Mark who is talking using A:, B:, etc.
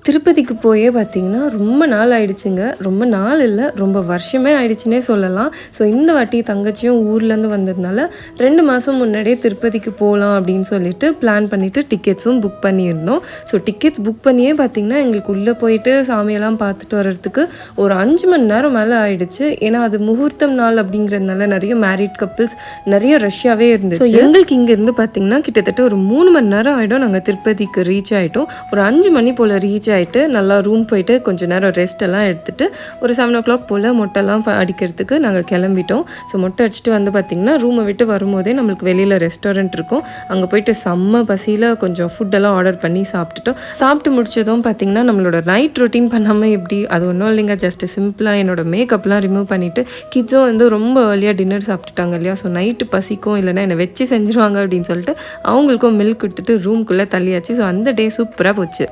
A: திருப்பதிக்கு போயே பார்த்தீங்கன்னா, ரொம்ப நாள் ஆயிடுச்சுங்க. ரொம்ப நாள் இல்ல, ரொம்ப வருஷமே ஆயிடுச்சுன்னே சொல்லலாம். ஸோ இந்த வாட்டி தங்கச்சியும் ஊர்லேருந்து வந்ததுனால 2 மாதம் முன்னாடியே திருப்பதிக்கு போகலாம் அப்படின்னு சொல்லிட்டு பிளான் பண்ணிவிட்டு டிக்கெட்ஸும் புக் பண்ணியிருந்தோம். ஸோ டிக்கெட்ஸ் புக் பண்ணியே பார்த்தீங்கன்னா, எங்களுக்கு உள்ளே போயிட்டு சாமியெல்லாம் பார்த்துட்டு வர்றதுக்கு ஒரு 5 மணி நேரம் மேலே ஆயிடுச்சு. ஏன்னா அது முகூர்த்தம் நாள் அப்படிங்கிறதுனால நிறைய மேரிட் கப்பிள்ஸ் நிறைய ரஷ்யாவே இருந்துச்சு. ஸோ எங்களுக்கு இங்கேருந்து பார்த்தீங்கன்னா கிட்டத்தட்ட ஒரு 3 மணி நேரம் ஆகிடும். நாங்கள் திருப்பதிக்கு ரீச் ஆகிட்டோம். ஒரு 5 மணி போல் ரீச் ஆகிட்டு நல்லா ரூம் போயிட்டு கொஞ்சம் நேரம் ரெஸ்ட் எல்லாம் எடுத்துகிட்டு ஒரு 7 o'clock போல் மொட்டைலாம் அடிக்கிறதுக்கு நாங்கள் கிளம்பிட்டோம். ஸோ மொட்டை அடிச்சுட்டு வந்து பார்த்திங்கன்னா ரூமை விட்டு வரும்போதே நம்மளுக்கு வெளியில் ரெஸ்டாரண்ட் இருக்கும். அங்கே போயிட்டு செம்ம பசியில் கொஞ்சம் ஃபுட்டெல்லாம் ஆர்டர் பண்ணி சாப்பிட்டு முடிச்சதும் பார்த்திங்கன்னா நம்மளோட நைட் ரொட்டீன் பண்ணாமல் எப்படி அது ஒன்றும் இல்லைங்க. ஜஸ்ட்டு சிம்பிளாக என்னோடய மேக்கப்லாம் ரிமூவ் பண்ணிவிட்டு கிட்ஸும் வந்து ரொம்ப ஏர்லியாக டின்னர் சாப்பிட்டுட்டாங்க இல்லையா. ஸோ நைட்டு பசிக்கும் இல்லைனா என்னை வச்சு செஞ்சுருவாங்க அப்படின்னு சொல்லிட்டு அவங்களுக்கும் மில்க் கொடுத்துட்டு ரூம்குள்ளே தள்ளியாச்சு. ஸோ அந்த டே சூப்பராக போச்சு.